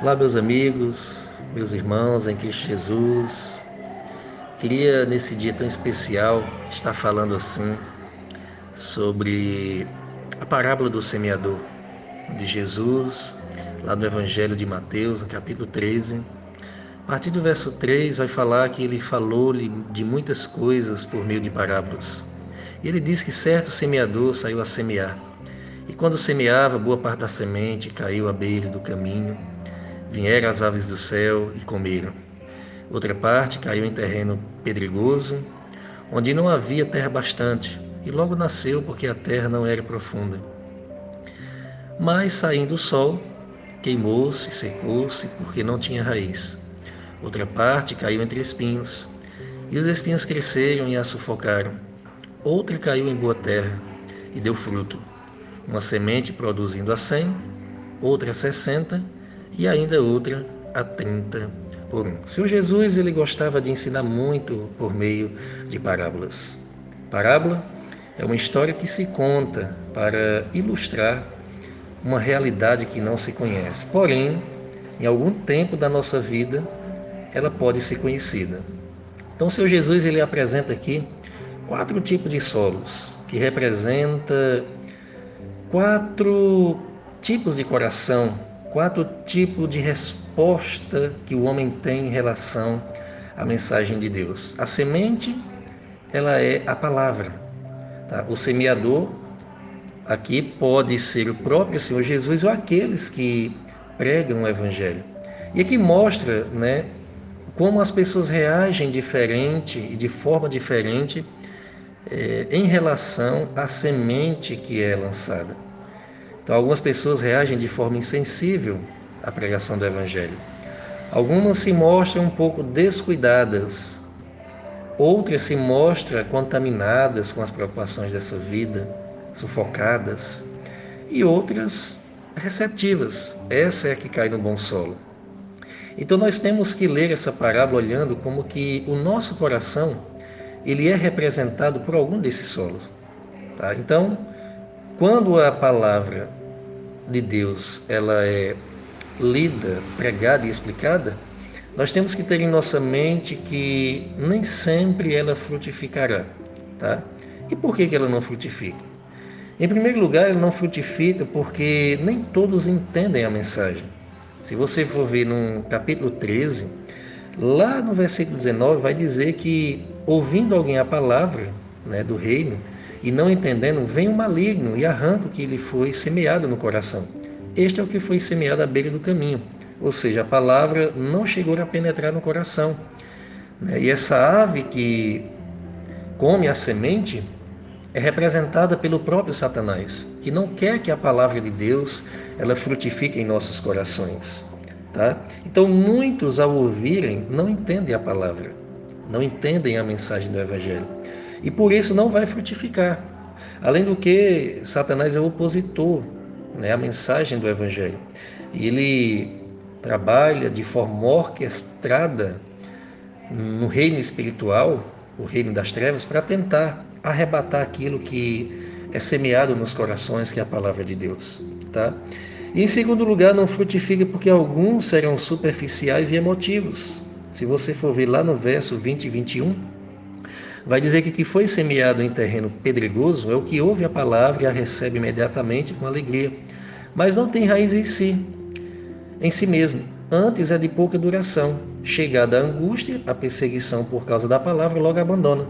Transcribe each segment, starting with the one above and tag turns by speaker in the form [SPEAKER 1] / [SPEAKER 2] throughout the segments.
[SPEAKER 1] Olá, meus amigos, meus irmãos em Cristo Jesus. Queria, nesse dia tão especial, estar falando assim sobre a parábola do semeador de Jesus, lá no Evangelho de Mateus, no capítulo 13. A partir do verso 3, vai falar que ele falou-lhe de muitas coisas por meio de parábolas. E ele diz que certo semeador saiu a semear. E quando semeava, boa parte da semente caiu à beira do caminho. Vieram as aves do céu e comeram. Outra parte caiu em terreno pedregoso, onde não havia terra bastante, e logo nasceu porque a terra não era profunda. Mas, saindo o sol, queimou-se, secou-se, porque não tinha raiz. Outra parte caiu entre espinhos, e os espinhos cresceram e a sufocaram. Outra caiu em boa terra, e deu fruto, uma semente produzindo a 100, outra a 60, e ainda outra a 30 por um. Seu Jesus, ele gostava de ensinar muito por meio de parábolas. Parábola é uma história que se conta para ilustrar uma realidade que não se conhece. Porém, em algum tempo da nossa vida, ela pode ser conhecida. Então, seu Jesus, ele apresenta aqui 4 tipos de solos, que representa 4 tipos de coração, 4 tipos de resposta que o homem tem em relação à mensagem de Deus. A semente, ela é a palavra. Tá? O semeador, aqui pode ser o próprio Senhor Jesus ou aqueles que pregam o Evangelho. E aqui mostra, né, como as pessoas reagem diferente e de forma diferente em relação à semente que é lançada. Então, algumas pessoas reagem de forma insensível à pregação do Evangelho. Algumas se mostram um pouco descuidadas, outras se mostram contaminadas com as preocupações dessa vida, sufocadas, e outras receptivas. Essa é a que cai no bom solo. Então, nós temos que ler essa parábola olhando como que o nosso coração ele é representado por algum desses solos. Tá? Então, quando a palavra de Deus ela é lida, pregada e explicada, nós temos que ter em nossa mente que nem sempre ela frutificará, tá? E por que ela não frutifica? Em primeiro lugar, ela não frutifica porque nem todos entendem a mensagem. Se você for ver no capítulo 13, lá no versículo 19, vai dizer que ouvindo alguém a palavra, né, do reino e não entendendo, vem o maligno e arranca o que lhe foi semeado no coração. Este é o que foi semeado à beira do caminho. Ou seja, a palavra não chegou a penetrar no coração. Né? E essa ave que come a semente é representada pelo próprio Satanás, que não quer que a palavra de Deus ela frutifique em nossos corações. Tá? Então, muitos ao ouvirem não entendem a palavra, não entendem a mensagem do Evangelho. E por isso não vai frutificar. Além do que, Satanás é opositor, né, à mensagem do Evangelho. E ele trabalha de forma orquestrada no reino espiritual, o reino das trevas, para tentar arrebatar aquilo que é semeado nos corações, que é a palavra de Deus. Tá? E em segundo lugar, não frutifica porque alguns serão superficiais e emotivos. Se você for ver lá no verso 20 e 21, vai dizer que o que foi semeado em terreno pedregoso é o que ouve a palavra e a recebe imediatamente com alegria, mas não tem raiz em si mesmo. Antes é de pouca duração. Chegada a angústia, a perseguição por causa da palavra, logo abandona.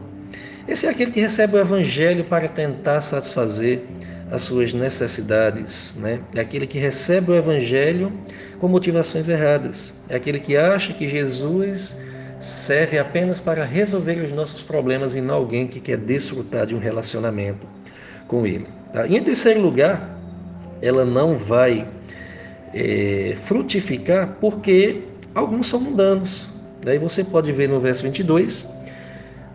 [SPEAKER 1] Esse é aquele que recebe o evangelho para tentar satisfazer as suas necessidades, né? É aquele que recebe o evangelho com motivações erradas. É aquele que acha que Jesus serve apenas para resolver os nossos problemas e não alguém que quer desfrutar de um relacionamento com ele. Tá? E em terceiro lugar, ela não vai frutificar porque alguns são mundanos. Daí você pode ver no verso 22,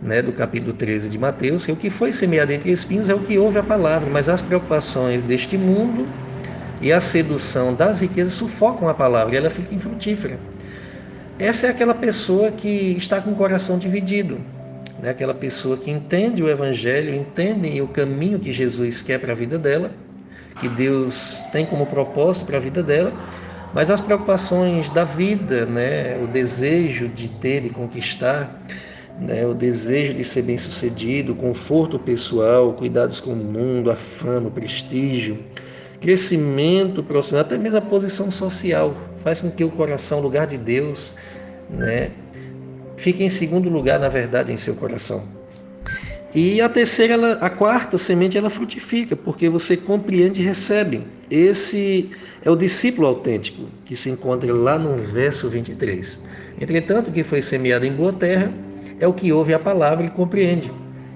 [SPEAKER 1] né, do capítulo 13 de Mateus, que o que foi semeado entre espinhos é o que ouve a palavra, mas as preocupações deste mundo e a sedução das riquezas sufocam a palavra e ela fica infrutífera. Essa é aquela pessoa que está com o coração dividido, né? Aquela pessoa que entende o Evangelho, entende o caminho que Jesus quer para a vida dela, que Deus tem como propósito para a vida dela, Mas as preocupações da vida, né, o desejo de ter e conquistar, né, o desejo de ser bem-sucedido, o conforto pessoal, cuidados com o mundo, a fama, o prestígio, crescimento profissional, até mesmo a posição social, faz com que o coração, lugar de Deus, né, fique em segundo lugar, na verdade, em seu coração. E a terceira, a quarta semente, ela frutifica, porque você compreende e recebe. Esse é o discípulo autêntico, que se encontra lá no verso 23. Entretanto, o que foi semeado em boa terra é o que ouve a palavra e compreende.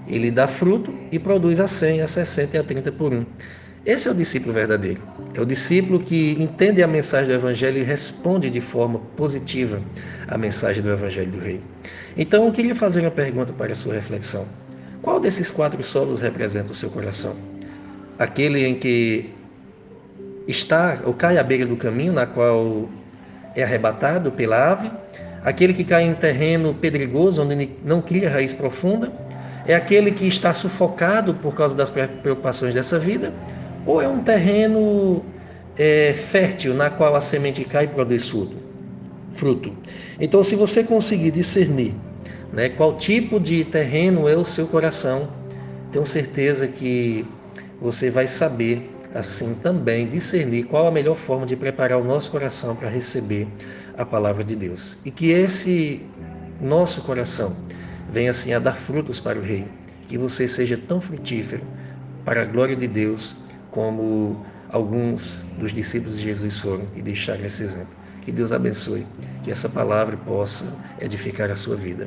[SPEAKER 1] Ele dá fruto e produz a 100, a 60 e a 30 por um. Esse é o discípulo verdadeiro. É o discípulo que entende a mensagem do Evangelho e responde de forma positiva à mensagem do Evangelho do Rei. Então, eu queria fazer uma pergunta para a sua reflexão. Qual desses 4 solos representa o seu coração? Aquele em que está ou cai à beira do caminho, na qual é arrebatado pela ave? Aquele que cai em terreno pedregoso, onde não cria raiz profunda? É aquele que está sufocado por causa das preocupações dessa vida? Ou é um terreno fértil, na qual a semente cai e produz fruto? Então, se você conseguir discernir, né, qual tipo de terreno é o seu coração, tenho certeza que você vai saber, assim também, discernir qual a melhor forma de preparar o nosso coração para receber a palavra de Deus. E que esse nosso coração venha assim a dar frutos para o Rei. Que você seja tão frutífero para a glória de Deus como alguns dos discípulos de Jesus foram e deixaram esse exemplo. Que Deus abençoe, que essa palavra possa edificar a sua vida.